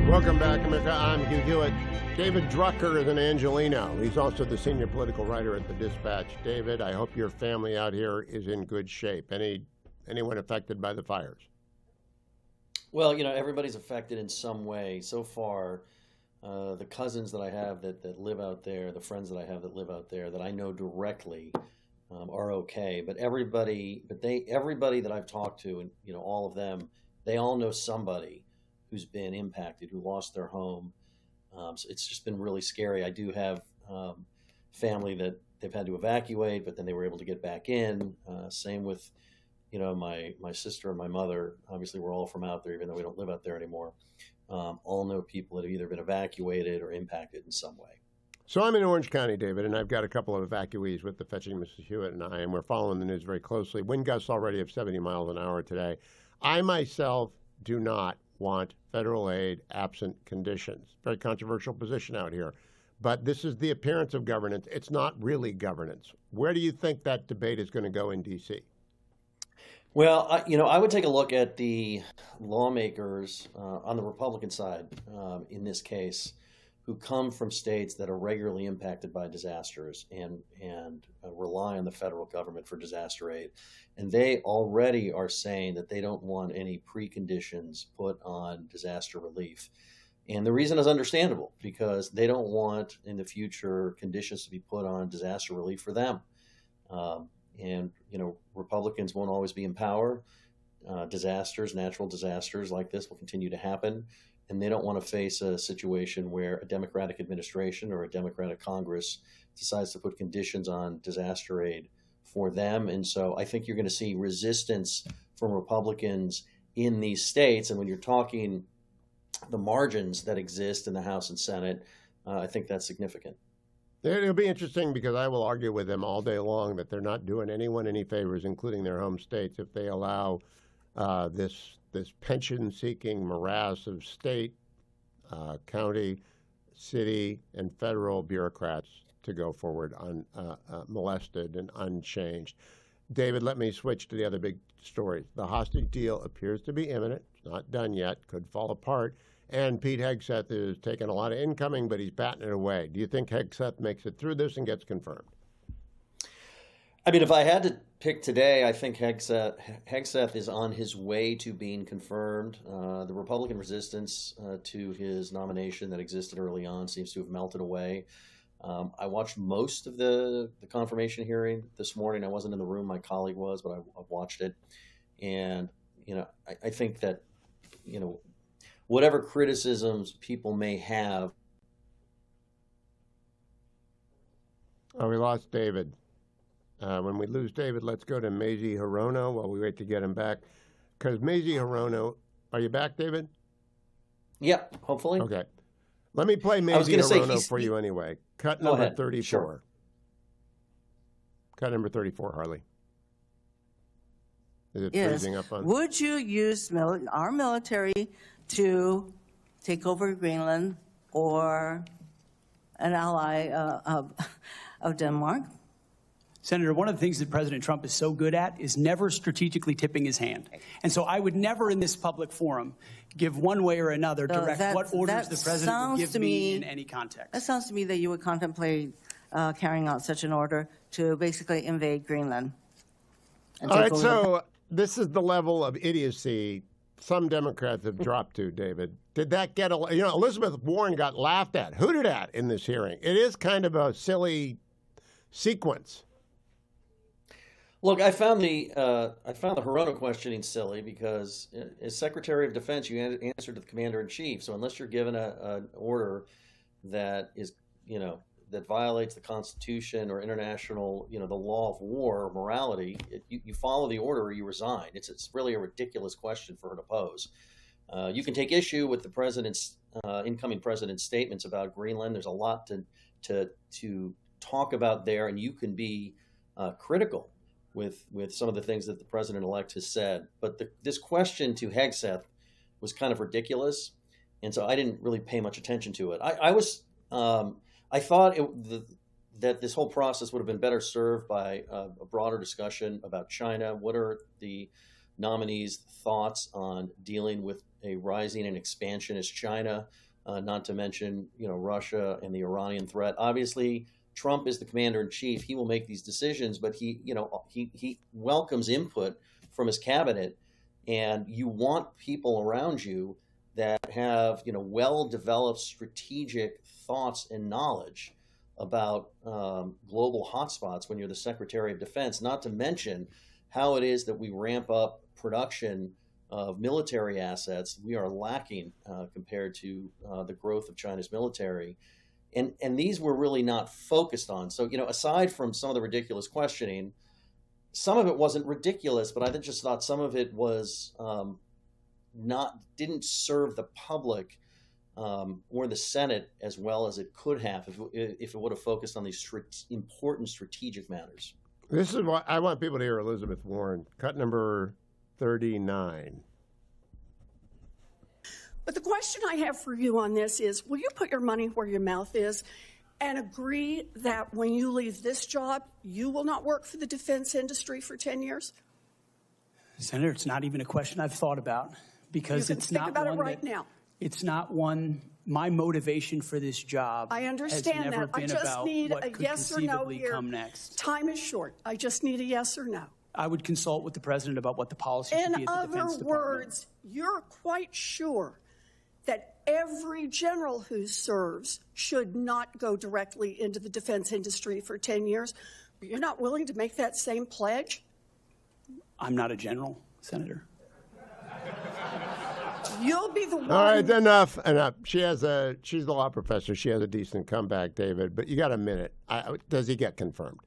Welcome back, America. I'm Hugh Hewitt. David Drucker is an Angelino. He's also the senior political writer at the Dispatch. David, I hope your family out here is in good shape. Anyone affected by the fires? Well, everybody's affected in some way. So far, the cousins that I have that live out there, the friends that I have that live out there that I know directly are okay. But everybody that I've talked to, and all of them, they all know somebody who's been impacted, who lost their home. So it's just been really scary. I do have family that they've had to evacuate, but then they were able to get back in. Same with, my sister and my mother. Obviously, we're all from out there, even though we don't live out there anymore. All know people that have either been evacuated or impacted in some way. So I'm in Orange County, David, and I've got a couple of evacuees with the Fetching Mrs. Hewitt and I, and we're following the news very closely. Wind gusts already of 70 miles an hour today. I myself do not want federal aid absent conditions. Very controversial position out here. But this is the appearance of governance. It's not really governance. Where do you think that debate is going to go in D.C.? Well, I would take a look at the lawmakers on the Republican side in this case, who come from states that are regularly impacted by disasters and rely on the federal government for disaster aid. And they already are saying that they don't want any preconditions put on disaster relief. And the reason is understandable, because they don't want in the future conditions to be put on disaster relief for them. Republicans won't always be in power. Natural disasters like this will continue to happen. And they don't want to face a situation where a Democratic administration or a Democratic Congress decides to put conditions on disaster aid for them. And so I think you're going to see resistance from Republicans in these states. And when you're talking the margins that exist in the House and Senate, I think that's significant. It'll be interesting, because I will argue with them all day long that they're not doing anyone any favors, including their home states, if they allow this pension-seeking morass of state, county, city, and federal bureaucrats to go forward molested and unchanged. David, let me switch to the other big story. The hostage deal appears to be imminent. It's not done yet. Could fall apart. And Pete Hegseth is taking a lot of incoming, but he's batting it away. Do you think Hegseth makes it through this and gets confirmed? I mean, if I had to pick today, I think Hegseth is on his way to being confirmed. The Republican resistance to his nomination that existed early on seems to have melted away. I watched most of the confirmation hearing this morning. I wasn't in the room, my colleague was, but I watched it. And, I think that, whatever criticisms people may have. Oh, we lost David. When we lose David, let's go to Mazie Hirono while we wait to get him back. Because Mazie Hirono, are you back, David? Yeah, hopefully. Okay. Let me play Mazie Hirono for you anyway. Cut number 34. Sure. Cut number 34, Harley. Is it Yes. freezing up on? Would you use our military to take over Greenland or an ally of Denmark? Senator, one of the things that President Trump is so good at is never strategically tipping his hand. And so I would never in this public forum give one way or another direct what orders the president would give me in any context. That sounds to me that you would contemplate carrying out such an order to basically invade Greenland. All right, so this is the level of idiocy some Democrats have dropped to, David. Did that get Elizabeth Warren got laughed at, hooted at in this hearing. It is kind of a silly sequence. Look, I found the Hirono questioning silly because as Secretary of Defense, you answer to the Commander-in-Chief. So unless you're given an order that is, that violates the Constitution or international, the law of war or morality, you follow the order or you resign. It's really a ridiculous question for her to pose. You can take issue with the president's incoming president's statements about Greenland. There's a lot to talk about there, and you can be critical with some of the things that the president-elect has said. But this question to Hegseth was kind of ridiculous, and so I didn't really pay much attention to it. I thought that this whole process would have been better served by a broader discussion about China. What are the nominee's thoughts on dealing with a rising and expansionist China, not to mention, Russia and the Iranian threat. Obviously, Trump is the commander in chief. He will make these decisions, but he welcomes input from his cabinet, and you want people around you that have, well-developed strategic thoughts and knowledge about global hotspots when you're the Secretary of Defense, not to mention how it is that we ramp up production of military assets. We are lacking compared to the growth of China's military. And these were really not focused on. So, aside from some of the ridiculous questioning, some of it wasn't ridiculous, but I just thought some of it was didn't serve the public or the Senate as well as it could have if it would have focused on these important strategic matters. This is what I want people to hear. Elizabeth Warren, cut number 39. But the question I have for you on this is, will you put your money where your mouth is and agree that when you leave this job, you will not work for the defense industry for 10 years? Senator, it's not even a question I've thought about, because it's not about one it right now. It's not one. My motivation for this job I understand has never that. I been just about need what a could yes or no conceivably here. come next. Time is short. I just need a yes or no. I would consult with the president about what the policy should be In at the Defense other Department. words, you're quite sure that every general who serves should not go directly into the defense industry for 10 years. But you're not willing to make that same pledge? I'm not a general, Senator. You'll be the one. All right, enough. She's the law professor. She has a decent comeback, David. But you got a minute. Does he get confirmed?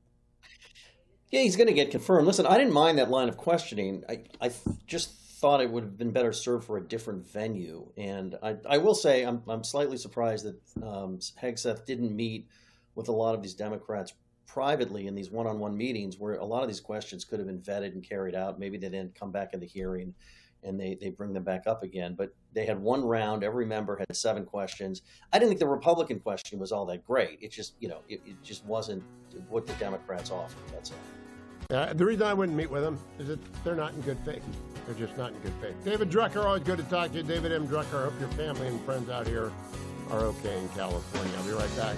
Yeah, he's going to get confirmed. Listen, I didn't mind that line of questioning. I just thought it would have been better served for a different venue. And I will say I'm slightly surprised that Hegseth didn't meet with a lot of these Democrats privately in these one-on-one meetings where a lot of these questions could have been vetted and carried out. Maybe they didn't come back in the hearing and they bring them back up again. But they had one round. Every member had 7 questions. I didn't think the Republican question was all that great. It just, it just wasn't what the Democrats offered. That's all. The reason I wouldn't meet with them is that they're not in good faith. They're just not in good faith. David Drucker, always good to talk to you. David M. Drucker, I hope your family and friends out here are okay in California. I'll be right back.